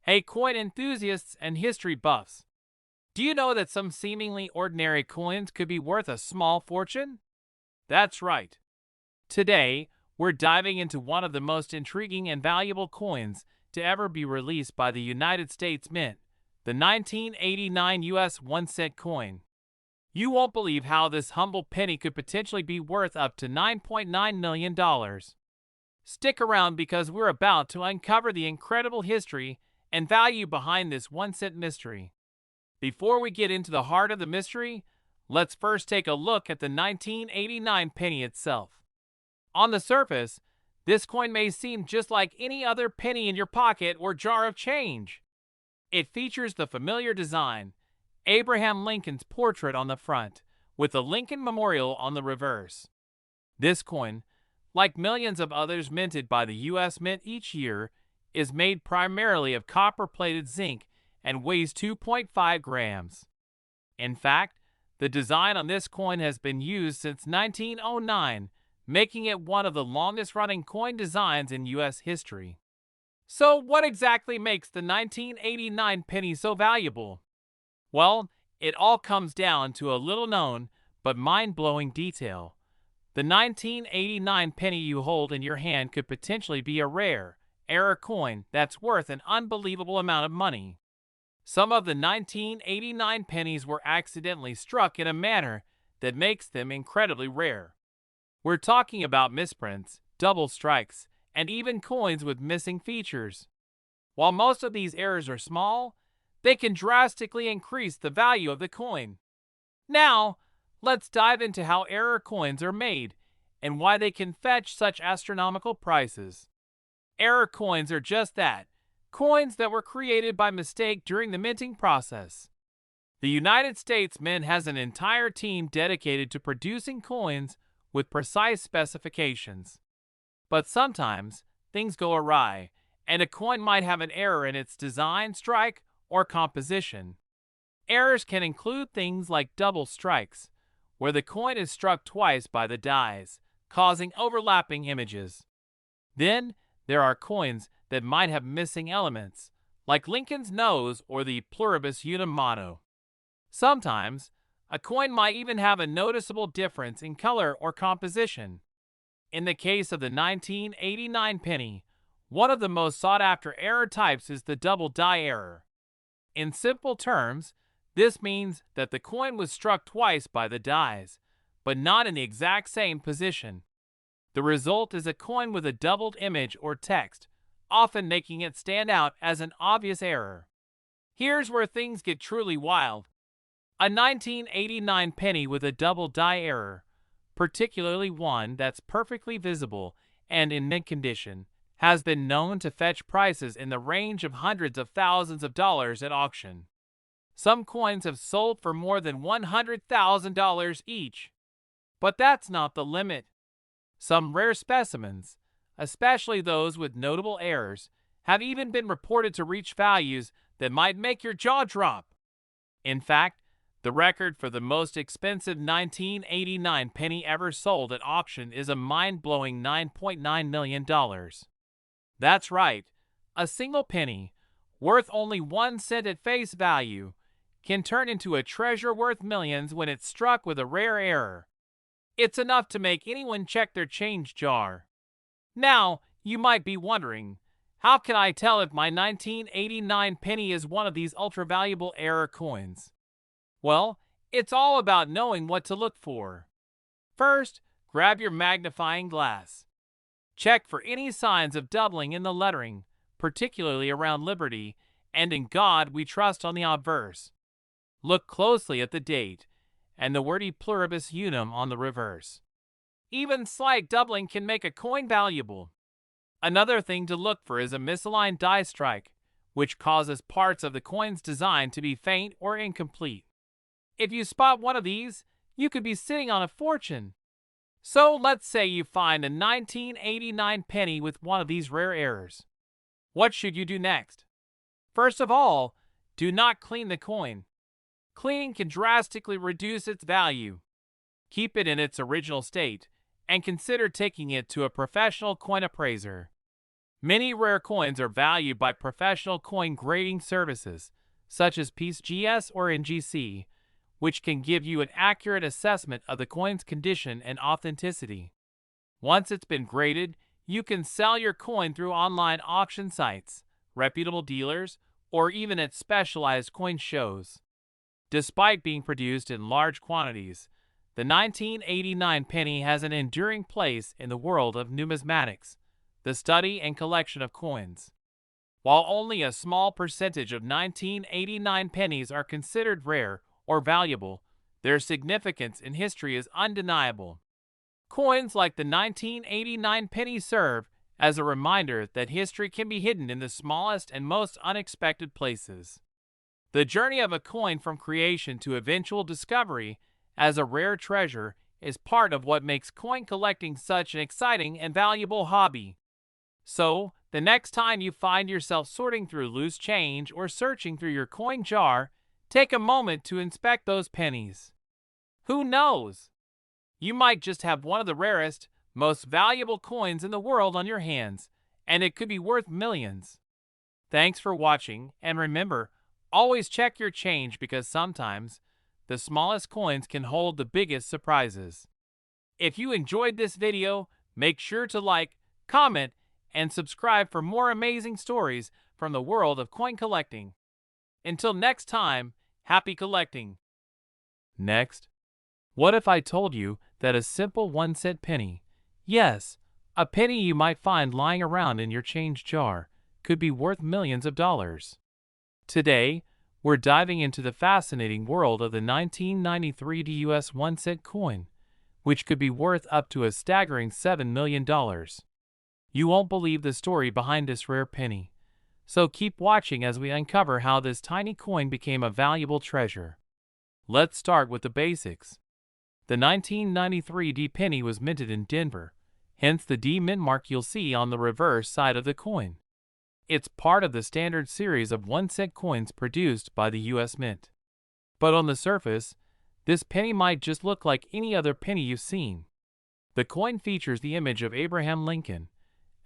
Hey, coin enthusiasts and history buffs. Do you know that some seemingly ordinary coins could be worth a small fortune? That's right. Today, we're diving into one of the most intriguing and valuable coins to ever be released by the United States Mint, the 1989 US 1-cent coin. You won't believe how this humble penny could potentially be worth up to $9.9 million. Stick around because we're about to uncover the incredible history and value behind this 1-cent mystery. Before we get into the heart of the mystery, let's first take a look at the 1989 penny itself. On the surface, this coin may seem just like any other penny in your pocket or jar of change. It features the familiar design, Abraham Lincoln's portrait on the front, with the Lincoln Memorial on the reverse. This coin, like millions of others minted by the U.S. Mint each year, is made primarily of copper-plated zinc and weighs 2.5 grams. In fact, the design on this coin has been used since 1909, making it one of the longest-running coin designs in U.S. history. So what exactly makes the 1989 penny so valuable? Well, it all comes down to a little-known but mind-blowing detail. The 1989 penny you hold in your hand could potentially be a rare coin that's worth an unbelievable amount of money. Some of the 1989 pennies were accidentally struck in a manner that makes them incredibly rare. We're talking about misprints, double strikes, and even coins with missing features. While most of these errors are small, they can drastically increase the value of the coin. Now, let's dive into how error coins are made and why they can fetch such astronomical prices. Error coins are just that, coins that were created by mistake during the minting process. The United States Mint has an entire team dedicated to producing coins with precise specifications. But sometimes, things go awry, and a coin might have an error in its design, strike, or composition. Errors can include things like double strikes, where the coin is struck twice by the dies, causing overlapping images. Then, there are coins that might have missing elements, like Lincoln's nose or the pluribus unum motto. Sometimes, a coin might even have a noticeable difference in color or composition. In the case of the 1989 penny, one of the most sought-after error types is the double die error. In simple terms, this means that the coin was struck twice by the dies, but not in the exact same position. The result is a coin with a doubled image or text, often making it stand out as an obvious error. Here's where things get truly wild. A 1989 penny with a double die error, particularly one that's perfectly visible and in mint condition, has been known to fetch prices in the range of hundreds of thousands of dollars at auction. Some coins have sold for more than $100,000 each. But that's not the limit. Some rare specimens, especially those with notable errors, have even been reported to reach values that might make your jaw drop. In fact, the record for the most expensive 1989 penny ever sold at auction is a mind-blowing $9.9 million. That's right, a single penny, worth only 1 cent at face value, can turn into a treasure worth millions when it's struck with a rare error. It's enough to make anyone check their change jar. Now, you might be wondering, how can I tell if my 1989 penny is one of these ultra-valuable error coins? Well, it's all about knowing what to look for. First, grab your magnifying glass. Check for any signs of doubling in the lettering, particularly around Liberty, and in God we trust on the obverse. Look closely at the date and the wordy pluribus unum on the reverse. Even slight doubling can make a coin valuable. Another thing to look for is a misaligned die strike, which causes parts of the coin's design to be faint or incomplete. If you spot one of these, you could be sitting on a fortune. So let's say you find a 1989 penny with one of these rare errors. What should you do next? First of all, do not clean the coin. Cleaning can drastically reduce its value. Keep it in its original state and consider taking it to a professional coin appraiser. Many rare coins are valued by professional coin grading services, such as PCGS or NGC, which can give you an accurate assessment of the coin's condition and authenticity. Once it's been graded, you can sell your coin through online auction sites, reputable dealers, or even at specialized coin shows. Despite being produced in large quantities, the 1989 penny has an enduring place in the world of numismatics, the study and collection of coins. While only a small percentage of 1989 pennies are considered rare or valuable, their significance in history is undeniable. Coins like the 1989 penny serve as a reminder that history can be hidden in the smallest and most unexpected places. The journey of a coin from creation to eventual discovery as a rare treasure is part of what makes coin collecting such an exciting and valuable hobby. So, the next time you find yourself sorting through loose change or searching through your coin jar, take a moment to inspect those pennies. Who knows? You might just have one of the rarest, most valuable coins in the world on your hands, and it could be worth millions. Thanks for watching, and remember, always check your change because sometimes the smallest coins can hold the biggest surprises. If you enjoyed this video, make sure to like, comment, and subscribe for more amazing stories from the world of coin collecting. Until next time, happy collecting! Next, what if I told you that a simple 1-cent penny, yes, a penny you might find lying around in your change jar, could be worth millions of dollars? Today, we're diving into the fascinating world of the 1993 US 1-cent coin, which could be worth up to a staggering $7 million. You won't believe the story behind this rare penny, so keep watching as we uncover how this tiny coin became a valuable treasure. Let's start with the basics. The 1993 D penny was minted in Denver, hence the D mint mark you'll see on the reverse side of the coin. It's part of the standard series of 1-cent coins produced by the U.S. Mint. But on the surface, this penny might just look like any other penny you've seen. The coin features the image of Abraham Lincoln,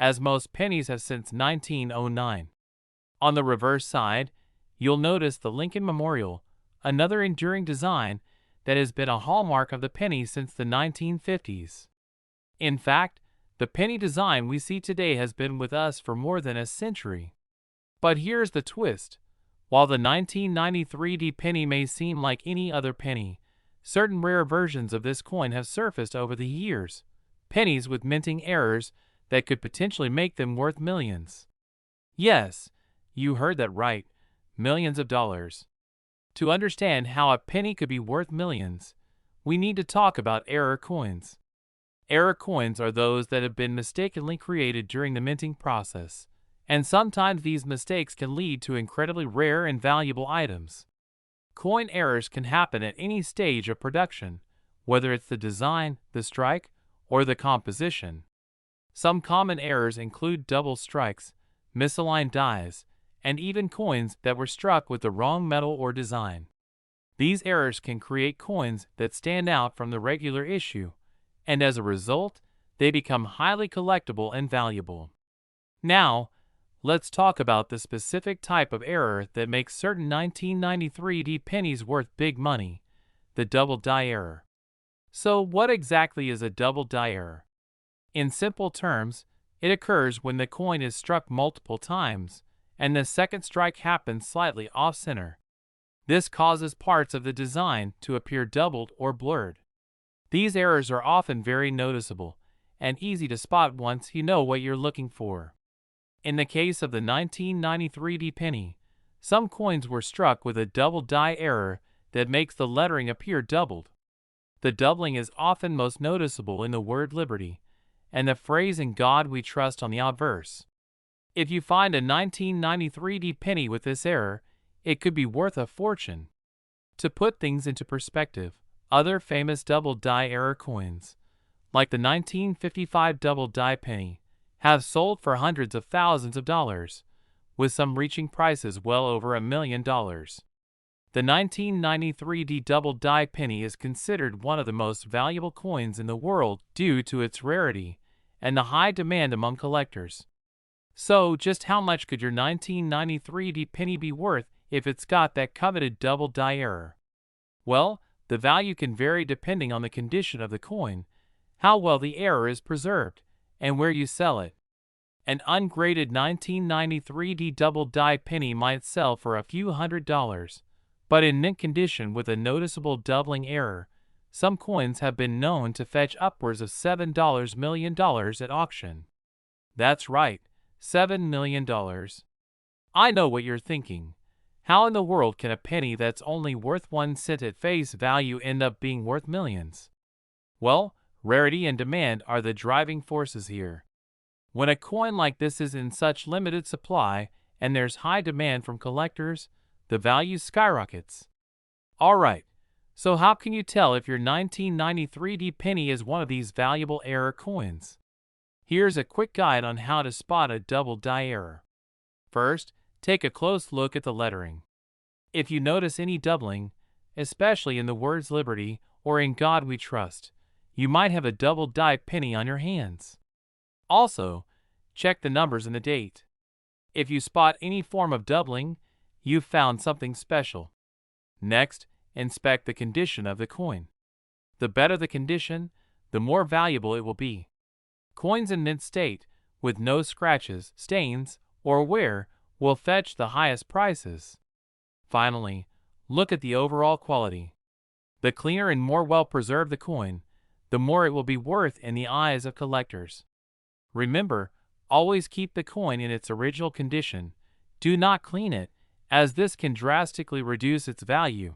as most pennies have since 1909. On the reverse side, you'll notice the Lincoln Memorial, another enduring design that has been a hallmark of the penny since the 1950s. In fact, the penny design we see today has been with us for more than a century. But here's the twist. While the 1993 D penny may seem like any other penny, certain rare versions of this coin have surfaced over the years, pennies with minting errors that could potentially make them worth millions. Yes, you heard that right, millions of dollars. To understand how a penny could be worth millions, we need to talk about error coins. Error coins are those that have been mistakenly created during the minting process, and sometimes these mistakes can lead to incredibly rare and valuable items. Coin errors can happen at any stage of production, whether it's the design, the strike, or the composition. Some common errors include double strikes, misaligned dies, and even coins that were struck with the wrong metal or design. These errors can create coins that stand out from the regular issue, and as a result, they become highly collectible and valuable. Now, let's talk about the specific type of error that makes certain 1993 D pennies worth big money, the double die error. So what exactly is a double die error? In simple terms, it occurs when the coin is struck multiple times, and the second strike happens slightly off-center. This causes parts of the design to appear doubled or blurred. These errors are often very noticeable and easy to spot once you know what you're looking for. In the case of the 1993 D penny, some coins were struck with a double die error that makes the lettering appear doubled. The doubling is often most noticeable in the word liberty and the phrase "In God we trust" on the obverse. If you find a 1993 D penny with this error, it could be worth a fortune. To put things into perspective, other famous double die error coins, like the 1955 double die penny, have sold for hundreds of thousands of dollars, with some reaching prices well over $1 million. The 1993 D double die penny is considered one of the most valuable coins in the world due to its rarity and the high demand among collectors. So, just how much could your 1993 D penny be worth if it's got that coveted double die error? Well, the value can vary depending on the condition of the coin, how well the error is preserved, and where you sell it. An ungraded 1993 D double die penny might sell for a few $100s, but in mint condition with a noticeable doubling error, some coins have been known to fetch upwards of $7 million at auction. That's right, $7 million. I know what you're thinking. How in the world can a penny that's only worth 1 cent at face value end up being worth millions? Well, rarity and demand are the driving forces here. When a coin like this is in such limited supply and there's high demand from collectors, the value skyrockets. Alright, so how can you tell if your 1993 D penny is one of these valuable error coins? Here's a quick guide on how to spot a double die error. First, take a close look at the lettering. If you notice any doubling, especially in the words Liberty or In God We Trust, you might have a double die penny on your hands. Also, check the numbers and the date. If you spot any form of doubling, you've found something special. Next, inspect the condition of the coin. The better the condition, the more valuable it will be. Coins in mint state, with no scratches, stains, or wear, will fetch the highest prices. Finally, look at the overall quality. The cleaner and more well-preserved the coin, the more it will be worth in the eyes of collectors. Remember, always keep the coin in its original condition. Do not clean it, as this can drastically reduce its value.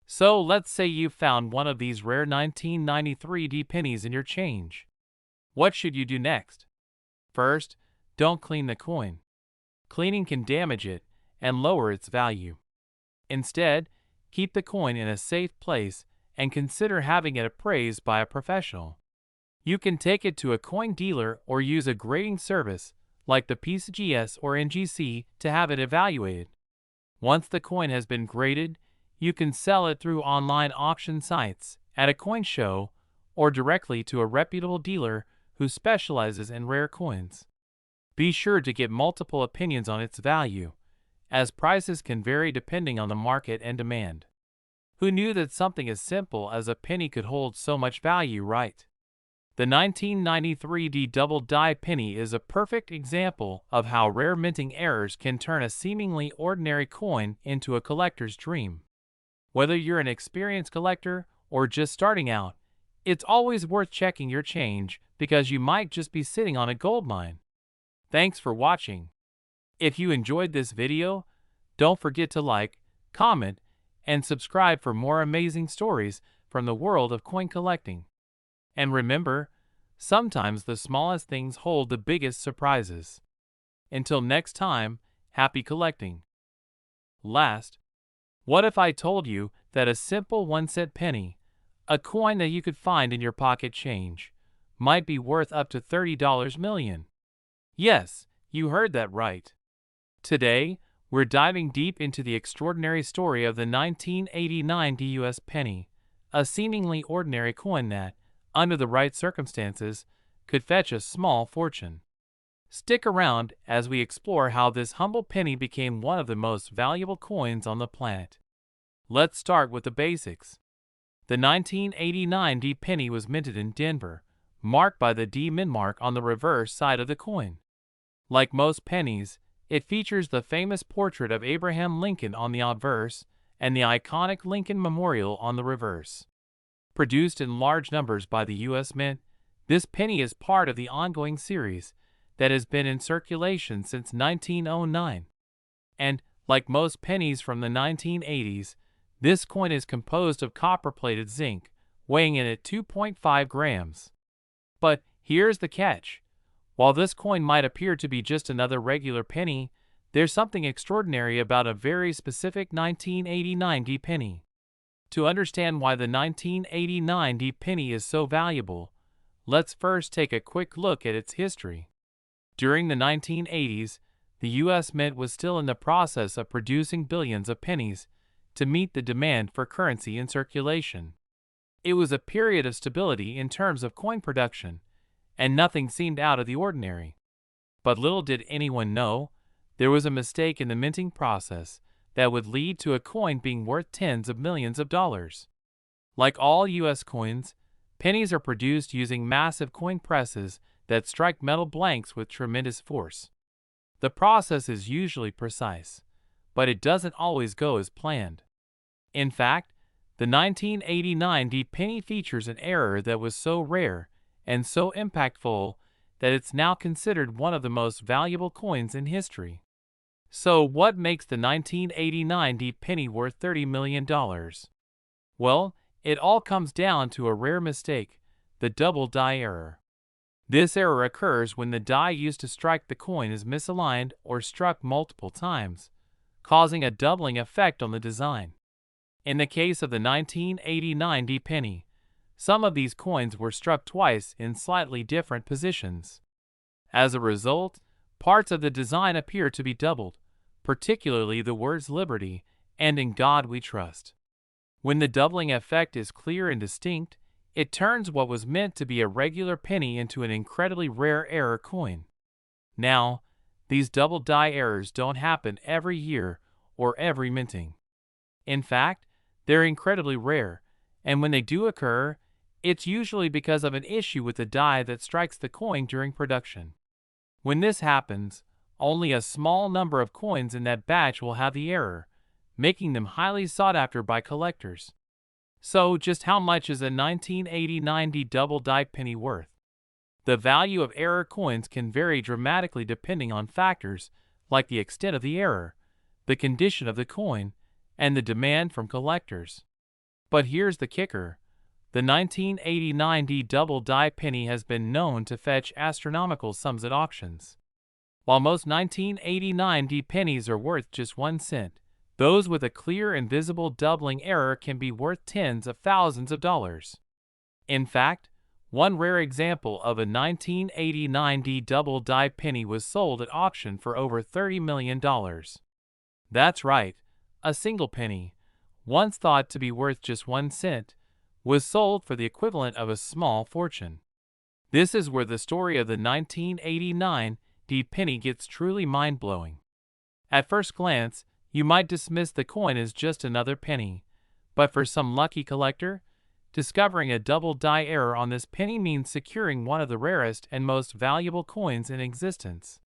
So let's say you found one of these rare 1993 D pennies in your change. What should you do next? First, don't clean the coin. Cleaning can damage it and lower its value. Instead, keep the coin in a safe place and consider having it appraised by a professional. You can take it to a coin dealer or use a grading service like the PCGS or NGC to have it evaluated. Once the coin has been graded, you can sell it through online auction sites, at a coin show, or directly to a reputable dealer who specializes in rare coins. Be sure to get multiple opinions on its value, as prices can vary depending on the market and demand. Who knew that something as simple as a penny could hold so much value, right? The 1993 D double die penny is a perfect example of how rare minting errors can turn a seemingly ordinary coin into a collector's dream. Whether you're an experienced collector or just starting out, it's always worth checking your change because you might just be sitting on a gold mine. Thanks for watching. If you enjoyed this video, don't forget to like, comment, and subscribe for more amazing stories from the world of coin collecting. And remember, sometimes the smallest things hold the biggest surprises. Until next time, happy collecting. Last, what if I told you that a simple 1-cent penny, a coin that you could find in your pocket change, might be worth up to $30 million? Yes, you heard that right. Today, we're diving deep into the extraordinary story of the 1989 US penny, a seemingly ordinary coin that, under the right circumstances, could fetch a small fortune. Stick around as we explore how this humble penny became one of the most valuable coins on the planet. Let's start with the basics. The 1989 D penny was minted in Denver, marked by the D mint mark on the reverse side of the coin. Like most pennies, it features the famous portrait of Abraham Lincoln on the obverse and the iconic Lincoln Memorial on the reverse. Produced in large numbers by the U.S. Mint, this penny is part of the ongoing series that has been in circulation since 1909. And, like most pennies from the 1980s, this coin is composed of copper-plated zinc, weighing in at 2.5 grams. But here's the catch. While this coin might appear to be just another regular penny, there's something extraordinary about a very specific 1989 D penny. To understand why the 1989 D penny is so valuable, let's first take a quick look at its history. During the 1980s, the U.S. Mint was still in the process of producing billions of pennies to meet the demand for currency in circulation. It was a period of stability in terms of coin production, and nothing seemed out of the ordinary. But little did anyone know, there was a mistake in the minting process that would lead to a coin being worth tens of millions of dollars. Like all U.S. coins, pennies are produced using massive coin presses that strike metal blanks with tremendous force. The process is usually precise, but it doesn't always go as planned. In fact, the 1989 penny features an error that was so rare and so impactful that it's now considered one of the most valuable coins in history. So what makes the 1989 penny worth $30 million? Well, it all comes down to a rare mistake, the double die error. This error occurs when the die used to strike the coin is misaligned or struck multiple times, causing a doubling effect on the design. In the case of the 1989 penny, some of these coins were struck twice in slightly different positions. As a result, parts of the design appear to be doubled, particularly the words Liberty and In God We Trust. When the doubling effect is clear and distinct, it turns what was meant to be a regular penny into an incredibly rare error coin. Now, these double die errors don't happen every year or every minting. In fact, they're incredibly rare, and when they do occur, it's usually because of an issue with the die that strikes the coin during production. When this happens, only a small number of coins in that batch will have the error, making them highly sought after by collectors. So, just how much is a 1989 double die penny worth? The value of error coins can vary dramatically depending on factors like the extent of the error, the condition of the coin, and the demand from collectors. But here's the kicker. The 1989 double die penny has been known to fetch astronomical sums at auctions. While most 1989 pennies are worth just 1 cent, those with a clear and visible doubling error can be worth tens of thousands of dollars. In fact, one rare example of a 1989 double die penny was sold at auction for over $30 million. That's right, a single penny, once thought to be worth just 1 cent, was sold for the equivalent of a small fortune. This is where the story of the 1989 penny gets truly mind-blowing. At first glance, you might dismiss the coin as just another penny, but for some lucky collector, discovering a double die error on this penny means securing one of the rarest and most valuable coins in existence.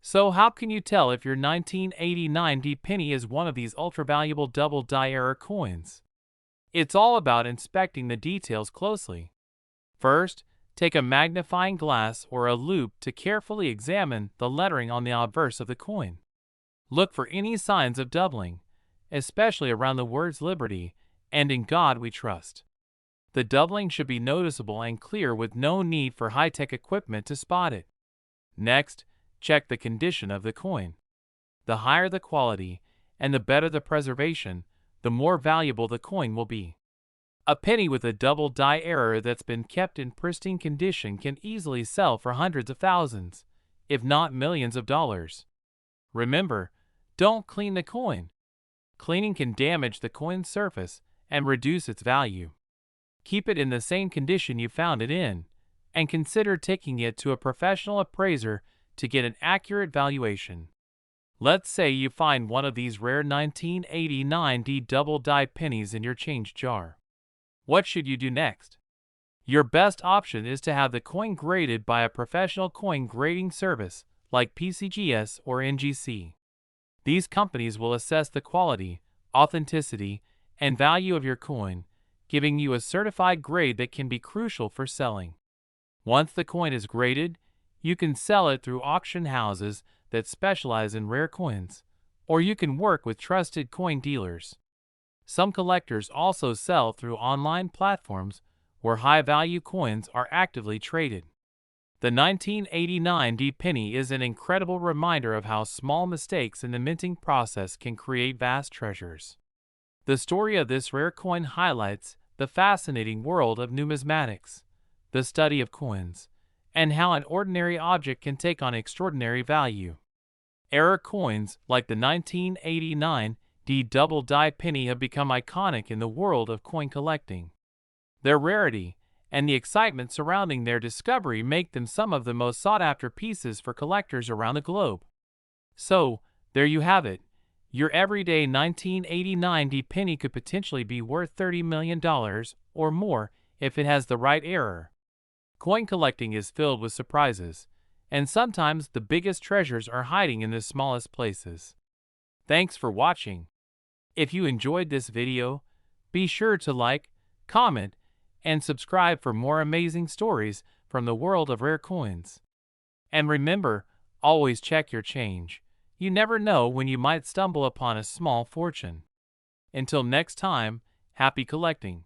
So how can you tell if your 1989 penny is one of these ultra-valuable double die error coins? It's all about inspecting the details closely. First, take a magnifying glass or a loupe to carefully examine the lettering on the obverse of the coin. Look for any signs of doubling, especially around the words Liberty and In God We Trust. The doubling should be noticeable and clear with no need for high-tech equipment to spot it. Next, check the condition of the coin. The higher the quality and the better the preservation, the more valuable the coin will be. A penny with a double die error that's been kept in pristine condition can easily sell for hundreds of thousands, if not millions of dollars. Remember, don't clean the coin. Cleaning can damage the coin's surface and reduce its value. Keep it in the same condition you found it in, and consider taking it to a professional appraiser to get an accurate valuation. Let's say you find one of these rare 1989 double die pennies in your change jar. What should you do next? Your best option is to have the coin graded by a professional coin grading service like PCGS or NGC. These companies will assess the quality, authenticity, and value of your coin, giving you a certified grade that can be crucial for selling. Once the coin is graded, you can sell it through auction houses that specialize in rare coins, or you can work with trusted coin dealers. Some collectors also sell through online platforms where high-value coins are actively traded. The 1989 penny is an incredible reminder of how small mistakes in the minting process can create vast treasures. The story of this rare coin highlights the fascinating world of numismatics, the study of coins, and how an ordinary object can take on extraordinary value. Error coins like the 1989 double die penny have become iconic in the world of coin collecting. Their rarity and the excitement surrounding their discovery make them some of the most sought-after pieces for collectors around the globe. So, there you have it. Your everyday 1989 penny could potentially be worth $30 million or more if it has the right error. Coin collecting is filled with surprises, and sometimes the biggest treasures are hiding in the smallest places. Thanks for watching. If you enjoyed this video, be sure to like, comment, and subscribe for more amazing stories from the world of rare coins. And remember, always check your change. You never know when you might stumble upon a small fortune. Until next time, happy collecting.